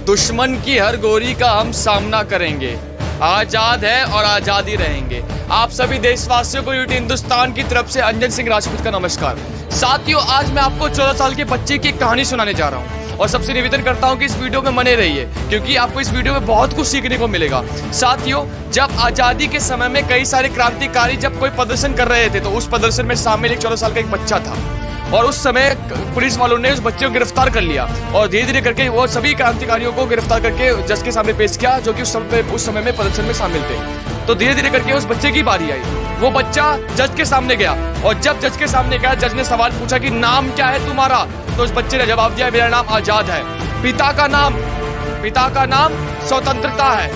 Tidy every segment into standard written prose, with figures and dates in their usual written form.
दुश्मन की हर गोली का हम सामना करेंगे। आजाद है और आजाद ही रहेंगे। आप सभी देशवासियों को यूटी हिंदुस्तान की तरफ से अंजन सिंह राजपूत का नमस्कार। साथियों, आज मैं आपको 14 साल के बच्चे की एक कहानी सुनाने जा रहा हूँ और सबसे निवेदन करता हूँ कि इस वीडियो में बने रहिए क्योंकि आपको इस वीडियो में बहुत कुछ सीखने को मिलेगा। साथियों, जब आजादी के समय में कई सारे क्रांतिकारी जब कोई प्रदर्शन कर रहे थे तो उस प्रदर्शन में शामिल एक 14 साल का एक बच्चा था और उस समय पुलिस वालों ने उस बच्चे को गिरफ्तार कर लिया और धीरे धीरे करके वो सभी क्रांतिकारियों को गिरफ्तार करके जज के सामने पेश किया जो कि उस समय में प्रदर्शन में शामिल थे। तो धीरे धीरे करके उस बच्चे की बारी आई। वो बच्चा जज के सामने गया और जब जज के सामने गया, जज ने सवाल पूछा कि नाम क्या है तुम्हारा। तो उस बच्चे ने जवाब दिया, मेरा नाम आजाद है। पिता का नाम स्वतंत्रता है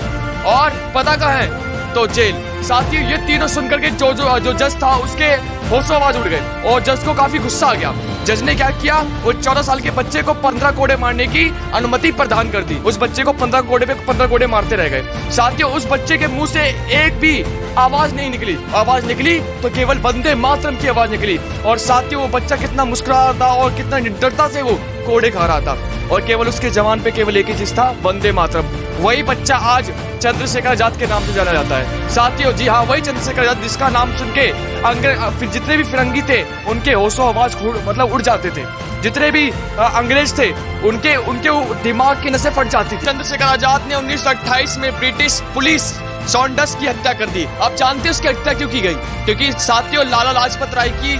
और पता कहाँ है? तो जेल। साथियों, ये तीनों सुनकर के जो जज था उसके होशो आवाज उड़ गए और जज को काफी गुस्सा आ गया। जज ने क्या किया, वो 14 साल के बच्चे को 15 कोड़े मारने की अनुमति प्रदान कर दी। उस बच्चे को 15 कोड़े पे 15 कोड़े मारते रह गए। साथियों, उस बच्चे के मुंह से एक भी आवाज नहीं निकली। आवाज निकली तो केवल वंदे मातरम की आवाज निकली। और साथियों, वो बच्चा कितना मुस्कुरा रहा था और कितना निडरता से वो कोड़े खा रहा था और केवल उसके जवान पे केवल एक ही चीज था, वंदे मातरम। वही बच्चा आज चंद्रशेखर आजाद के नाम से जाना जाता है। साथियों, जी हाँ, वही चंद्रशेखर आजाद जिसका नाम सुन के जितने भी फिरंगी थे उनके होशो आवाज मतलब उड़ जाते थे। जितने भी अंग्रेज थे उनके दिमाग की नसें फट जाती थी। चंद्रशेखर आजाद ने 1928 में ब्रिटिश पुलिस सॉन्डर्स की हत्या कर दी। आप जानते हैं उसकी हत्या क्यों की गई? क्योंकि साथियों, लाला लाजपत राय की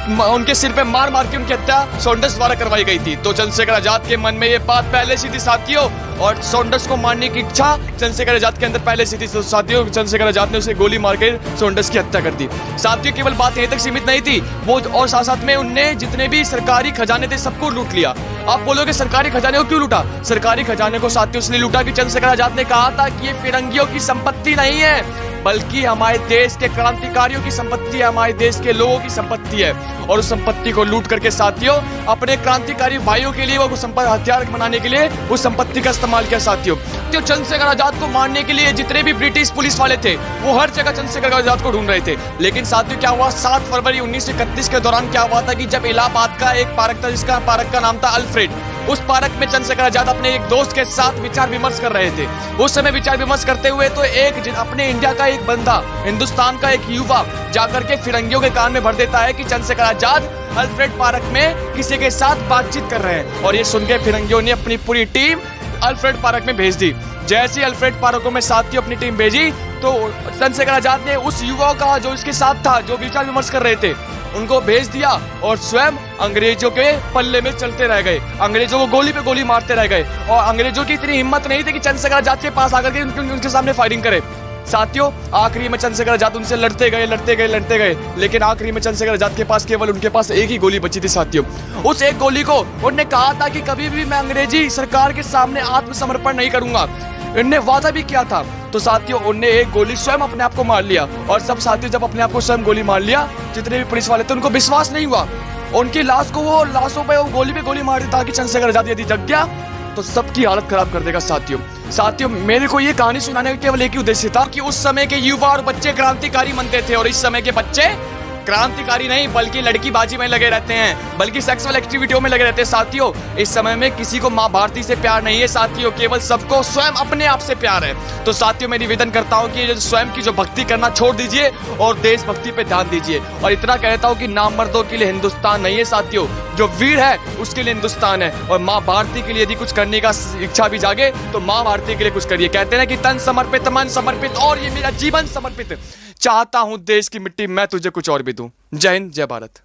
उनके सिर पे मार के उनकी हत्या सॉन्डर्स द्वारा करवाई गई थी। तो चंद्रशेखर आजाद के मन में ये बात पहले से थी साथियों, और सॉन्डर्स को मारने की इच्छा चंद्रशेखर आजाद के अंदर पहले से थी। तो साथियों, चंद्रशेखर आजाद ने उसे गोली मार के सॉन्डर्स की हत्या कर दी। साथियों, केवल बात यहीं तक सीमित नहीं थी, वो और साथ साथ में उनने जितने भी सरकारी खजाने थे सबको लूट लिया। आप बोलोगे सरकारी खजाने को क्यों लूटा? सरकारी खजाने को साथियों इसलिए लूटा कि चंद्रशेखर आजाद ने कहा था कि ये फिरंगियों की संपत्ति नहीं है बल्कि हमारे देश के क्रांतिकारियों की संपत्ति है, हमारे देश के लोगों की संपत्ति है। और उस संपत्ति को लूट करके साथियों अपने क्रांतिकारी भाइयों के लिए वो हथियार बनाने के लिए उस संपत्ति का इस्तेमाल किया। साथियों, तो चंद्रशेखर आजाद को मारने के लिए जितने भी ब्रिटिश पुलिस वाले थे वो हर जगह चंद्रशेखर आजाद को ढूंढ रहे थे। लेकिन साथियों, क्या हुआ, 7 फरवरी 1931 के दौरान क्या हुआ था कि जब इलाहाबाद का एक पार्क था जिसका पार्क का नाम था अल्फ्रेड, उस पार्क में चंद्रशेखर आजाद अपने एक दोस्त के साथ विचार विमर्श कर रहे थे। उस समय विचार विमर्श करते हुए तो अपने इंडिया का एक बंदा, हिंदुस्तान का एक युवा जाकर के फिरंगियों के कान में भर देता है कि चंद्रशेखर आजाद अल्फ्रेड पार्क में किसी के साथ बातचीत कर रहे हैं। और ये सुन के फिरंगियों ने अपनी पूरी टीम अल्फ्रेड पार्क में भेज दी। जैसे अल्फ्रेड पार्कों में साथियों अपनी टीम भेजी तो चंद्रशेखर आजाद ने उस युवा का जो इसके साथ था, जो विचार विमर्श कर रहे थे, उनको भेज दिया और स्वयं अंग्रेजों के पल्ले में चलते रह गए। अंग्रेजों को गोली पे गोली मारते रह गए और अंग्रेजों की इतनी हिम्मत नहीं थी कि चंद्रशेखर आजाद के पास आकर के उनके सामने फायरिंग करे। साथियों, आखिरी में चंद्रशेखर आजाद उनसे लड़ते गए, लेकिन आखिरी में चंद्रशेखर आजाद के पास केवल उनके पास एक ही गोली बची थी। साथियों, उस एक गोली को उन्होंने कहा था कि कभी भी मैं अंग्रेजी सरकार के सामने आत्मसमर्पण नहीं करूंगा। इनने वादा भी किया था। तो साथियों, उनने एक गोली स्वयं अपने आप को मार लिया और सब साथियों जब अपने आप को स्वयं गोली मार लिया, जितने भी पुलिस वाले थे उनको विश्वास नहीं हुआ। उनकी लाश को वो लाशों पे गोली पे गोली मार दी ताकि चंद्रशेखर आजाद यदि जग गया तो सबकी हालत खराब कर देगा। साथियों, मेरे को ये कहानी सुनाने का केवल एक ही उद्देश्य था कि उस समय के युवा और बच्चे क्रांतिकारी बनते थे और इस समय के बच्चे क्रांतिकारी नहीं बल्कि लड़कीबाजी में लगे रहते हैं, बल्कि सेक्सुअल एक्टिविटियों में लगे रहते हैं। साथियों, इस समय में किसी को माँ भारती से प्यार नहीं है साथियों, केवल सबको स्वयं अपने आप से प्यार है। तो साथियों, मैं निवेदन करता हूँ कि स्वयं की जो भक्ति करना छोड़ दीजिए और देशभक्ति पे ध्यान दीजिए। और इतना कहता हूँ कि नामर्दों के लिए हिंदुस्तान नहीं है साथियों, जो वीर है उसके लिए हिंदुस्तान है। और माँ भारती के लिए यदि कुछ करने का इच्छा भी जागे तो माँ भारती के लिए कुछ करिए। कहते हैं कि तन समर्पित मन समर्पित और ये मेरा जीवन समर्पित। चाहता हूं देश की मिट्टी मैं तुझे कुछ और भी दूं। जय हिंद, जय भारत।